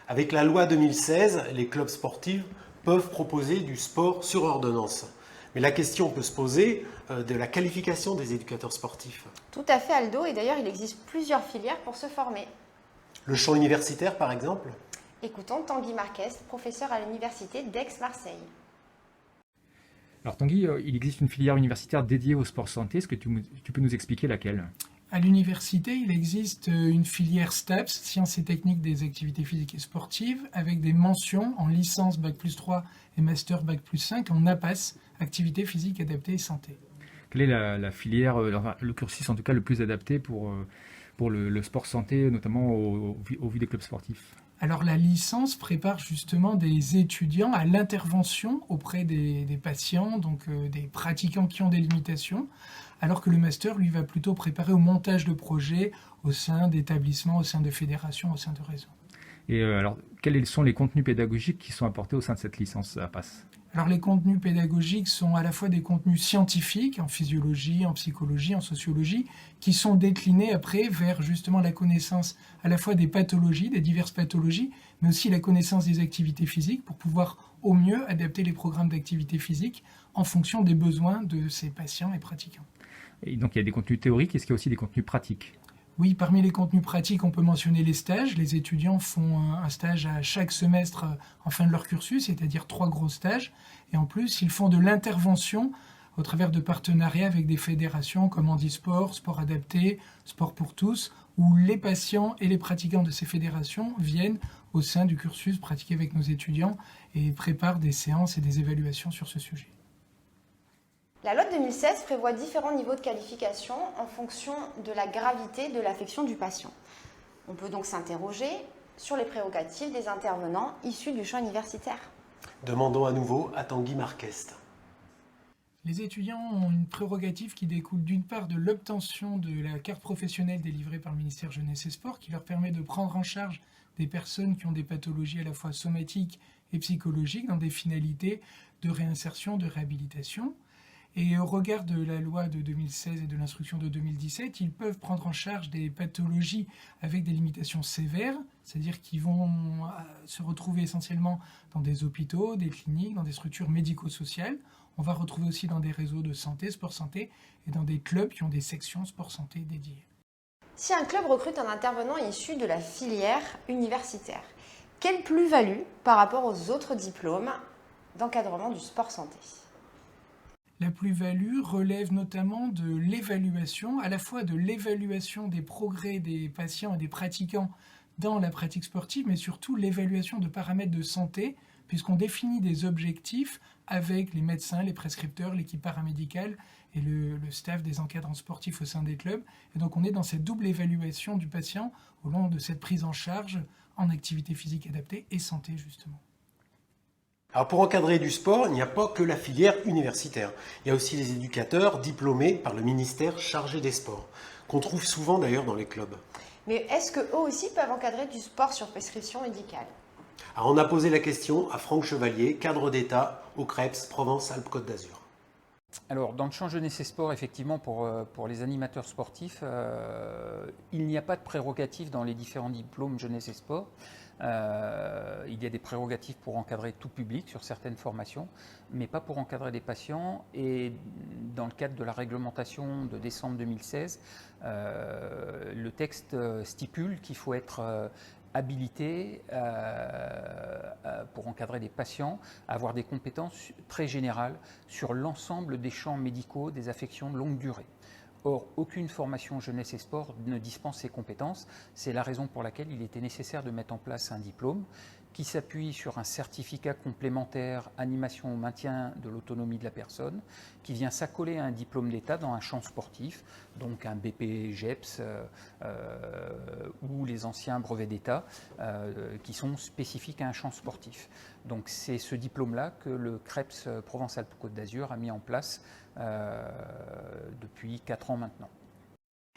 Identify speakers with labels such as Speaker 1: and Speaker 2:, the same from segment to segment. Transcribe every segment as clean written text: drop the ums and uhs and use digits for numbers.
Speaker 1: Avec la loi 2016, les clubs sportifs peuvent proposer du sport sur ordonnance. Mais la question peut se poser de la qualification des éducateurs sportifs.
Speaker 2: Tout à fait, Aldo, et d'ailleurs il existe plusieurs filières pour se former.
Speaker 1: Le champ universitaire, par exemple.
Speaker 2: Écoutons Tanguy Marquez, professeur à l'université d'Aix-Marseille.
Speaker 3: Alors Tanguy, il existe une filière universitaire dédiée au sport santé. Est-ce que tu peux nous expliquer laquelle?
Speaker 4: À l'université, il existe une filière STAPS, Sciences et techniques des activités physiques et sportives, avec des mentions en licence Bac+3 et Master Bac+5 en APAS, activités physiques adaptées et santé.
Speaker 3: Quelle est la filière, le cursus en tout cas le plus adapté pour le sport santé, notamment au vu des clubs sportifs?
Speaker 4: Alors la licence prépare justement des étudiants à l'intervention auprès des patients, donc des pratiquants qui ont des limitations, alors que le master, lui, va plutôt préparer au montage de projets au sein d'établissements, au sein de fédérations, au sein de réseaux.
Speaker 3: Et alors, quels sont les contenus pédagogiques qui sont apportés au sein de cette licence APAS?
Speaker 4: Alors les contenus pédagogiques sont à la fois des contenus scientifiques, en physiologie, en psychologie, en sociologie, qui sont déclinés après vers justement la connaissance à la fois des pathologies, des diverses pathologies, mais aussi la connaissance des activités physiques pour pouvoir au mieux adapter les programmes d'activité physique en fonction des besoins de ces patients et pratiquants.
Speaker 3: Et donc il y a des contenus théoriques, est-ce qu'il y a aussi des contenus pratiques?
Speaker 4: Oui, parmi les contenus pratiques, on peut mentionner les stages. Les étudiants font un stage à chaque semestre en fin de leur cursus, c'est-à-dire 3 gros stages. Et en plus, ils font de l'intervention au travers de partenariats avec des fédérations comme Handisport, Sport Adapté, Sport pour tous, où les patients et les pratiquants de ces fédérations viennent au sein du cursus pratiquer avec nos étudiants et préparent des séances et des évaluations sur ce sujet.
Speaker 2: La loi de 2016 prévoit différents niveaux de qualification en fonction de la gravité de l'affection du patient. On peut donc s'interroger sur les prérogatives des intervenants issus du champ universitaire.
Speaker 1: Demandons à nouveau à Tanguy Marquez.
Speaker 4: Les étudiants ont une prérogative qui découle d'une part de l'obtention de la carte professionnelle délivrée par le ministère Jeunesse et Sport qui leur permet de prendre en charge des personnes qui ont des pathologies à la fois somatiques et psychologiques dans des finalités de réinsertion, de réhabilitation. Et au regard de la loi de 2016 et de l'instruction de 2017, ils peuvent prendre en charge des pathologies avec des limitations sévères, c'est-à-dire qu'ils vont se retrouver essentiellement dans des hôpitaux, des cliniques, dans des structures médico-sociales. On va retrouver aussi dans des réseaux de santé, sport santé, et dans des clubs qui ont des sections sport santé dédiées.
Speaker 2: Si un club recrute un intervenant issu de la filière universitaire, quelle plus-value par rapport aux autres diplômes d'encadrement du sport santé ?
Speaker 4: La plus-value relève notamment de l'évaluation, à la fois de l'évaluation des progrès des patients et des pratiquants dans la pratique sportive, mais surtout l'évaluation de paramètres de santé, puisqu'on définit des objectifs avec les médecins, les prescripteurs, l'équipe paramédicale et le staff des encadrants sportifs au sein des clubs. Et donc on est dans cette double évaluation du patient au long de cette prise en charge en activité physique adaptée et santé justement.
Speaker 1: Alors pour encadrer du sport, il n'y a pas que la filière universitaire. Il y a aussi les éducateurs diplômés par le ministère chargé des sports, qu'on trouve souvent d'ailleurs dans les clubs.
Speaker 2: Mais est-ce qu'eux aussi peuvent encadrer du sport sur prescription médicale ?
Speaker 1: Alors on a posé la question à Franck Chevalier, cadre d'État au CREPS Provence-Alpes-Côte d'Azur.
Speaker 5: Alors, dans le champ jeunesse et sport, effectivement, pour les animateurs sportifs, il n'y a pas de prérogatives dans les différents diplômes jeunesse et sport. Il y a des prérogatives pour encadrer tout public sur certaines formations, mais pas pour encadrer des patients. Et dans le cadre de la réglementation de décembre 2016, le texte stipule qu'il faut être habilité pour encadrer des patients, à avoir des compétences très générales sur l'ensemble des champs médicaux des affections de longue durée. Or, aucune formation jeunesse et sport ne dispense ces compétences. C'est la raison pour laquelle il était nécessaire de mettre en place un diplôme qui s'appuie sur un certificat complémentaire animation au maintien de l'autonomie de la personne, qui vient s'accoler à un diplôme d'État dans un champ sportif, donc un BP-GEPS ou les anciens brevets d'État qui sont spécifiques à un champ sportif. Donc c'est ce diplôme-là que le CREPS Provence-Alpes-Côte d'Azur a mis en place depuis 4 ans maintenant.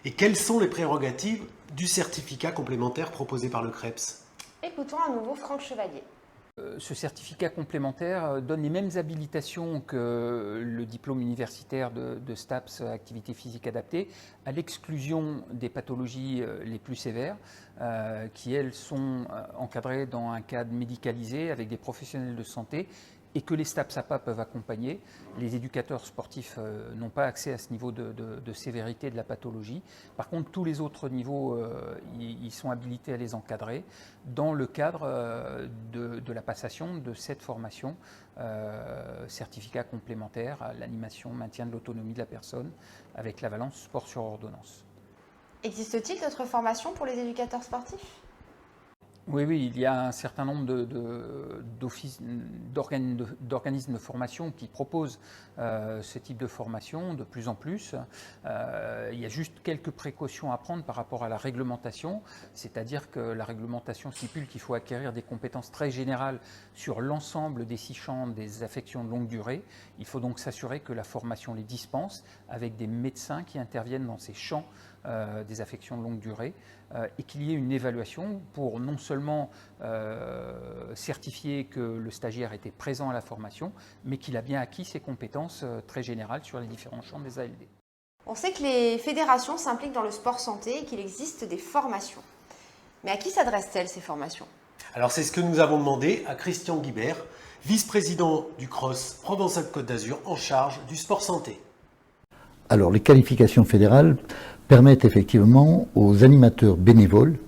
Speaker 1: Et quelles sont les prérogatives du certificat complémentaire proposé par le CREPS ?
Speaker 2: Écoutons à nouveau Franck Chevalier.
Speaker 5: Ce certificat complémentaire donne les mêmes habilitations que le diplôme universitaire de STAPS, activité physique adaptée, à l'exclusion des pathologies les plus sévères, qui elles sont encadrées dans un cadre médicalisé avec des professionnels de santé et que les STAPS APA peuvent accompagner. Les éducateurs sportifs n'ont pas accès à ce niveau de sévérité de la pathologie. Par contre, tous les autres niveaux, ils sont habilités à les encadrer dans le cadre de la passation de cette formation, certificat complémentaire à l'animation, maintien de l'autonomie de la personne, avec la valence sport sur ordonnance.
Speaker 2: Existe-t-il d'autres formations pour les éducateurs sportifs ?
Speaker 5: Oui, il y a un certain nombre d'organismes de formation qui proposent ce type de formation de plus en plus. Il y a juste quelques précautions à prendre par rapport à la réglementation, c'est-à-dire que la réglementation stipule qu'il faut acquérir des compétences très générales sur l'ensemble des 6 champs des affections de longue durée. Il faut donc s'assurer que la formation les dispense avec des médecins qui interviennent dans ces champs des affections de longue durée et qu'il y ait une évaluation pour non seulement certifier que le stagiaire était présent à la formation, mais qu'il a bien acquis ses compétences très générales sur les différents champs des ALD.
Speaker 2: On sait que les fédérations s'impliquent dans le sport santé et qu'il existe des formations. Mais à qui s'adressent-elles ces formations ?
Speaker 1: Alors c'est ce que nous avons demandé à Christian Guibert, vice-président du CROSS Provence-Alpes-Côte d'Azur en charge du sport santé.
Speaker 6: Alors les qualifications fédérales permettent effectivement aux animateurs bénévoles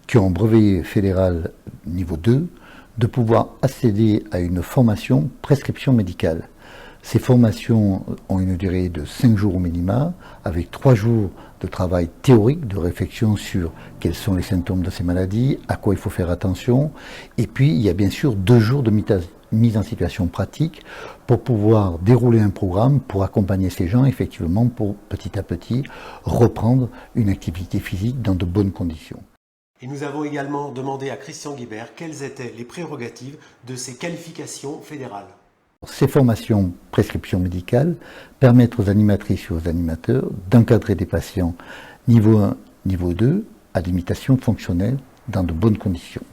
Speaker 6: qui ont un brevet fédéral niveau 2 de pouvoir accéder à une formation prescription médicale. Ces formations ont une durée de 5 jours au minima, avec 3 jours de travail théorique, de réflexion sur quels sont les symptômes de ces maladies, à quoi il faut faire attention, et puis il y a bien sûr 2 jours de mise en situation pratique pour pouvoir dérouler un programme pour accompagner ces gens effectivement pour petit à petit reprendre une activité physique dans de bonnes conditions.
Speaker 1: Et nous avons également demandé à Christian Guibert quelles étaient les prérogatives de ces qualifications fédérales.
Speaker 6: Ces formations prescription médicale permettent aux animatrices et aux animateurs d'encadrer des patients niveau 1, niveau 2 à limitation fonctionnelle dans de bonnes conditions.